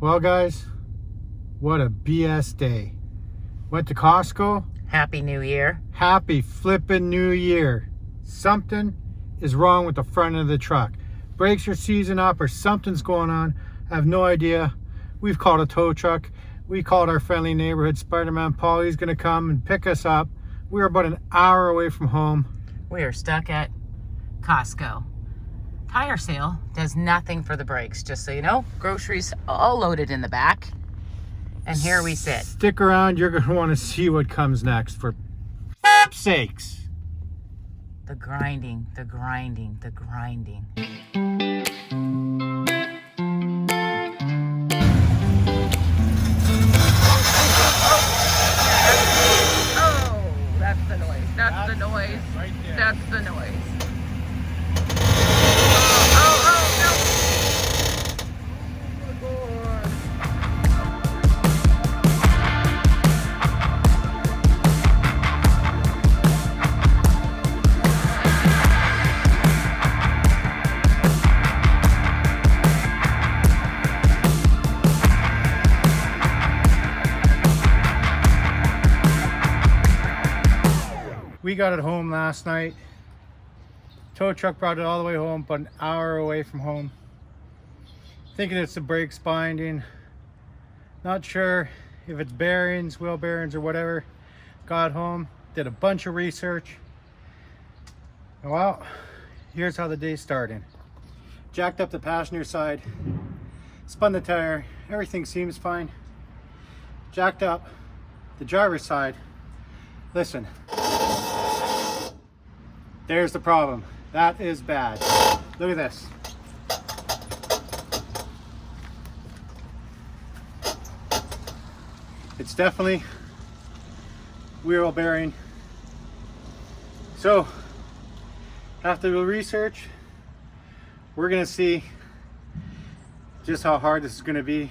Well, guys, what a BS day. Went to Costco. Happy New Year. Happy flippin' New Year. Something is wrong with the front of the truck. Brakes are seizing up or something's going on. I have no idea. We've called a tow truck. We called our friendly neighborhood Spider-Man Paul. He's going to come and pick us up. We're about an hour away from home. We are stuck at Costco. Tire sale does nothing for the brakes, just so you know. Groceries all loaded in the back. And here we sit. Stick around. You're going to want to see what comes next, for sakes. The grinding, the grinding, the grinding. Oh, that's the noise. That's the noise. Right there. That's the noise. We got it home last night. Tow truck brought it all the way home, but an hour away from home. Thinking it's the brakes binding. Not sure if it's bearings, wheel bearings, or whatever. Got home, did a bunch of research. And well, here's how the day started. Jacked up the passenger side, spun the tire, everything seems fine. Jacked up the driver's side. Listen. There's the problem. That is bad. Look at this. It's definitely wheel bearing. So, after the research, we're gonna see just how hard this is gonna be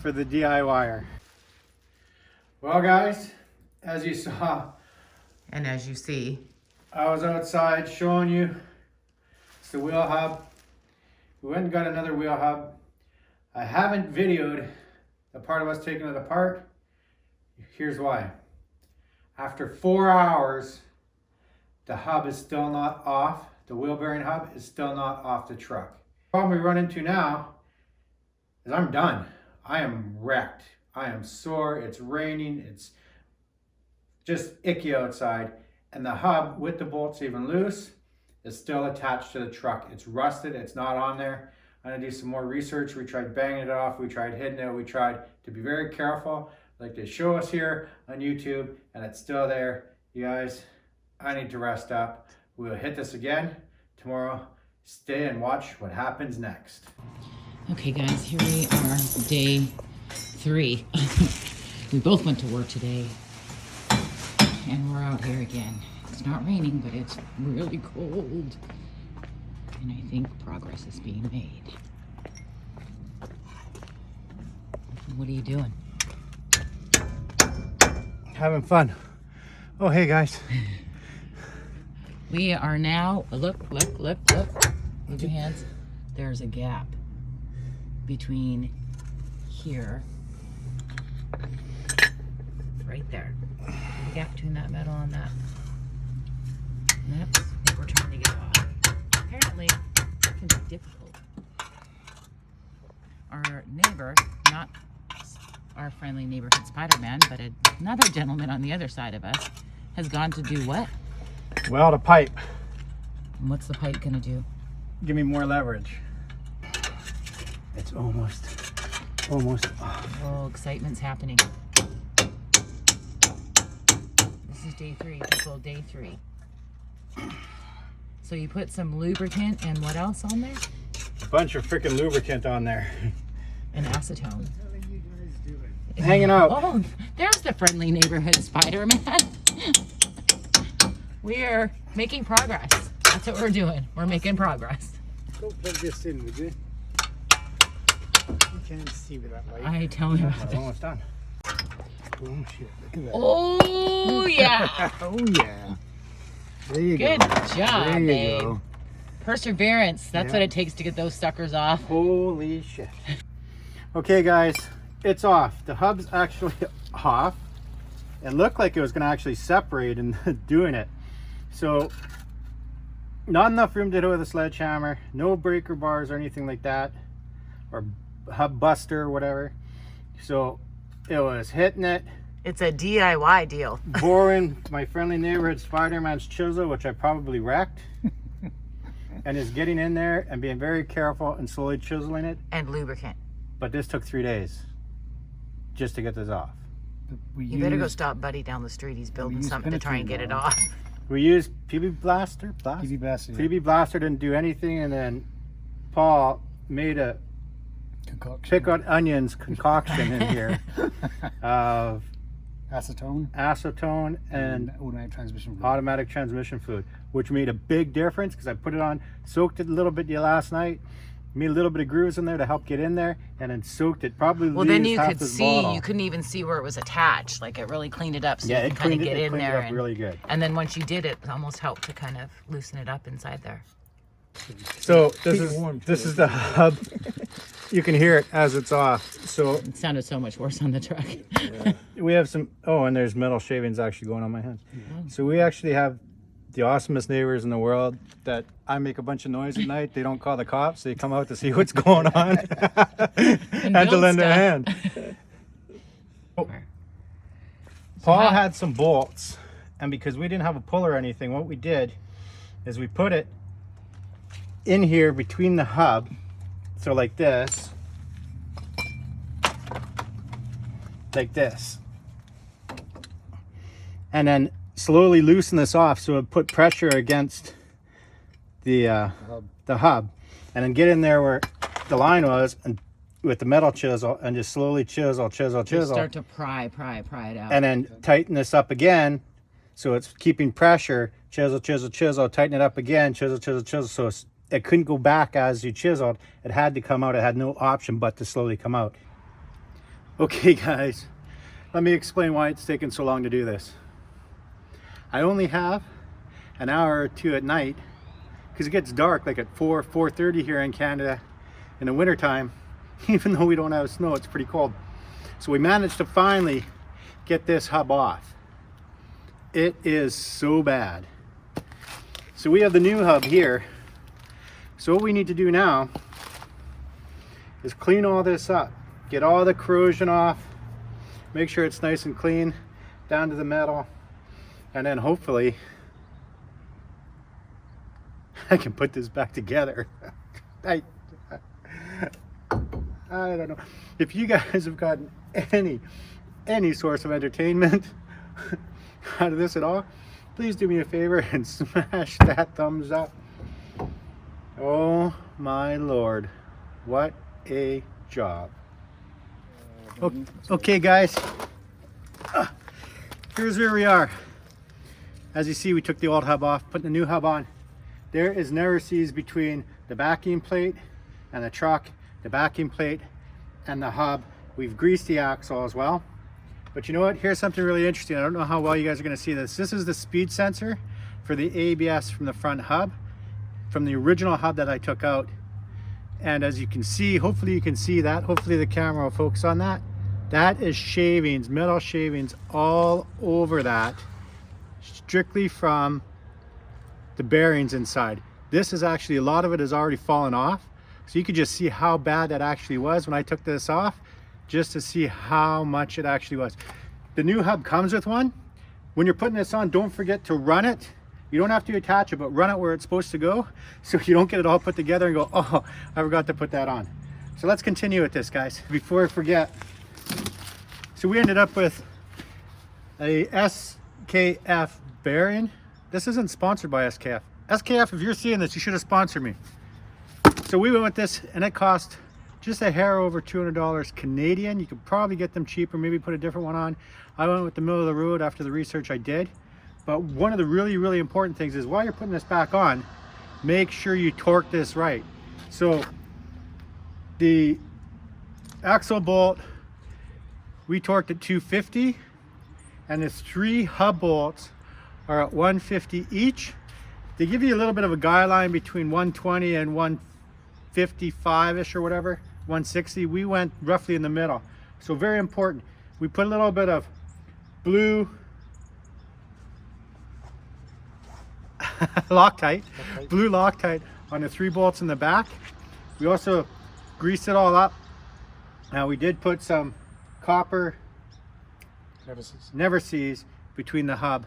for the DIYer. Well, guys, as you saw, And as you see, I was outside showing you. It's the wheel hub. We went and got another wheel hub. I haven't videoed the part of us taking it apart. Here's why. After 4 hours, the hub is still not off. The wheel bearing hub is still not off the truck. The problem we run into now is I'm done. I am wrecked. I am sore. It's raining. It's just icky outside. And the hub, with the bolts even loose, is still attached to the truck. It's rusted, it's not on there. I'm gonna do some more research. We tried banging it off, we tried hitting it, we tried to be very careful, like they show us here on YouTube, and it's still there. You guys, I need to rest up. We'll hit this again tomorrow. Stay and watch what happens next. okay guys, here we are, day 3. We both went to work today. And we're out here again. It's not raining, but it's really cold. And I think progress is being made. What are you doing? Having fun. Oh, hey guys. We are now, look. Move your hands. There's a gap between here, right there. The gap between that metal and that. And that's what we're trying to get off. Apparently, it can be difficult. Our neighbor, not our friendly neighborhood Spider-Man, but another gentleman on the other side of us, has gone to do what? Weld a pipe. And what's the pipe gonna do? Give me more leverage. It's almost off. Oh, excitement's happening. This is day 3, people, day 3. So you put some lubricant and what else on there? A bunch of freaking lubricant on there. And acetone. Hanging out. Oh, there's the friendly neighborhood Spider-Man. We are making progress. That's what we're doing. We're making progress. Go plug this in, would you? You can't see with that light. I tell you about We're it. almost done. Oh shit, look at that. Oh, yeah. Oh yeah. There you Good go. job, There you babe. go. Perseverance. That's Yeah. what it takes to get those suckers off. Holy shit. Okay guys, it's off. The hub's actually off. It looked like it was going to actually separate in doing it. So not enough room to do it with a sledgehammer, no breaker bars or anything like that, or hub buster or whatever. So it was hitting it. It's a DIY deal. Boring my friendly neighborhood Spider-Man's chisel, which I probably wrecked. And is getting in there and being very careful and slowly chiseling it. And lubricant. But this took 3 days just to get this off. You better go stop Buddy down the street. He's building something to try and get it off. We used PB Blaster. PB Blaster. Yeah. PB Blaster didn't do anything, and then Paul made a pickled onions concoction in here of acetone and automatic transmission fluid, which made a big difference because I put it on, soaked it a little bit last night, made a little bit of grooves in there to help get in there, and then soaked it. Probably well, then you could see, you couldn't even see where it was attached. Like it really cleaned it up, so yeah, you could kind of get in there. And really good. And then once you did it, it almost helped to kind of loosen it up inside there. So this is the hub. You can hear it as it's off. So it sounded so much worse on the truck. Yeah. We have some, oh, and there's metal shavings actually going on my hands. So we actually have the awesomest neighbors in the world that I make a bunch of noise at night. They don't call the cops. They come out to see what's going on and to lend a hand. Paul had some bolts, and because we didn't have a puller or anything, what we did is we put it in here between the hub. So like this, and then slowly loosen this off so it put pressure against the hub, and then get in there where the line was, and with the metal chisel, and just slowly chisel. Just start to pry it out, and then tighten this up again, so it's keeping pressure. Chisel, tighten it up again. Chisel. So it couldn't go back as you chiseled. It had to come out. It had no option but to slowly come out. Okay guys, let me explain why it's taken so long to do this. I only have an hour or two at night because it gets dark like at 4:30 here in Canada in the winter time. Even though we don't have snow, it's pretty cold. So we managed to finally get this hub off. It is so bad. So we have the new hub here. So what we need to do now is clean all this up, get all the corrosion off, make sure it's nice and clean down to the metal, and then hopefully I can put this back together. I don't know. If you guys have gotten any source of entertainment out of this at all, please do me a favor and smash that thumbs up. Oh my Lord, what a job. Okay guys, here's where we are. As you see, we took the old hub off, put the new hub on. There is never seas between the backing plate and the truck, the backing plate and the hub. We've greased the axle as well. But you know what, here's something really interesting. I don't know how well you guys are going to see this. This is the speed sensor for the ABS from the front hub, from the original hub that I took out. And as you can see, hopefully you can see that, hopefully the camera will focus on that. That is shavings, metal shavings all over that, strictly from the bearings inside. This is actually, a lot of it has already fallen off. So you could just see how bad that actually was when I took this off, just to see how much it actually was. The new hub comes with one. When you're putting this on, don't forget to run it. You don't have to attach it, but run it where it's supposed to go, so you don't get it all put together and go, oh, I forgot to put that on. So let's continue with this, guys, before I forget. So we ended up with a SKF bearing. This isn't sponsored by SKF. SKF, if you're seeing this, you should have sponsored me. So we went with this, and it cost just a hair over $200 Canadian. You could probably get them cheaper, maybe put a different one on. I went with the middle of the road after the research I did. But one of the really important things is while you're putting this back on, make sure you torque this right. So the axle bolt, we torqued at 250, and the 3 hub bolts are at 150 each. They give you a little bit of a guideline between 120 and 155-ish or whatever, 160. We went roughly in the middle. So very important. We put a little bit of blue Loctite, blue Loctite on the 3 bolts in the back. We also greased it all up. Now we did put some copper never sees between the hub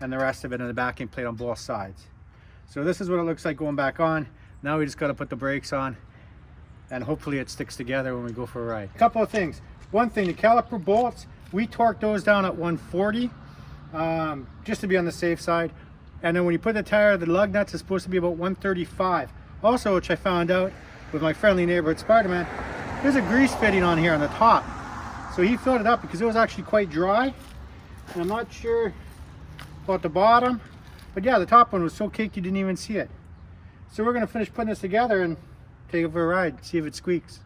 and the rest of it in the backing plate on both sides. So this is what it looks like going back on. Now we just got to put the brakes on and hopefully it sticks together when we go for a ride. A couple of things. One thing, the caliper bolts, we torqued those down at 140 just to be on the safe side. And then when you put the tire, the lug nuts is supposed to be about 135. Also, which I found out with my friendly neighborhood Spider-Man, there's a grease fitting on here on the top. So he filled it up because it was actually quite dry. And I'm not sure about the bottom, but yeah, the top one was so caked you didn't even see it. So we're gonna finish putting this together and take it for a ride, see if it squeaks.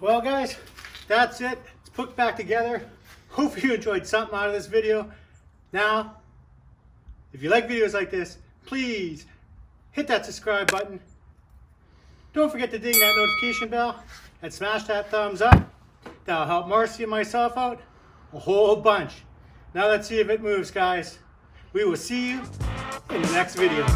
Well guys, that's it. It's put back together. Hope you enjoyed something out of this video. Now, if you like videos like this, please hit that subscribe button. Don't forget to ding that notification bell and smash that thumbs up. That'll help Marcy and myself out a whole bunch. Now let's see if it moves, guys. We will see you in the next video.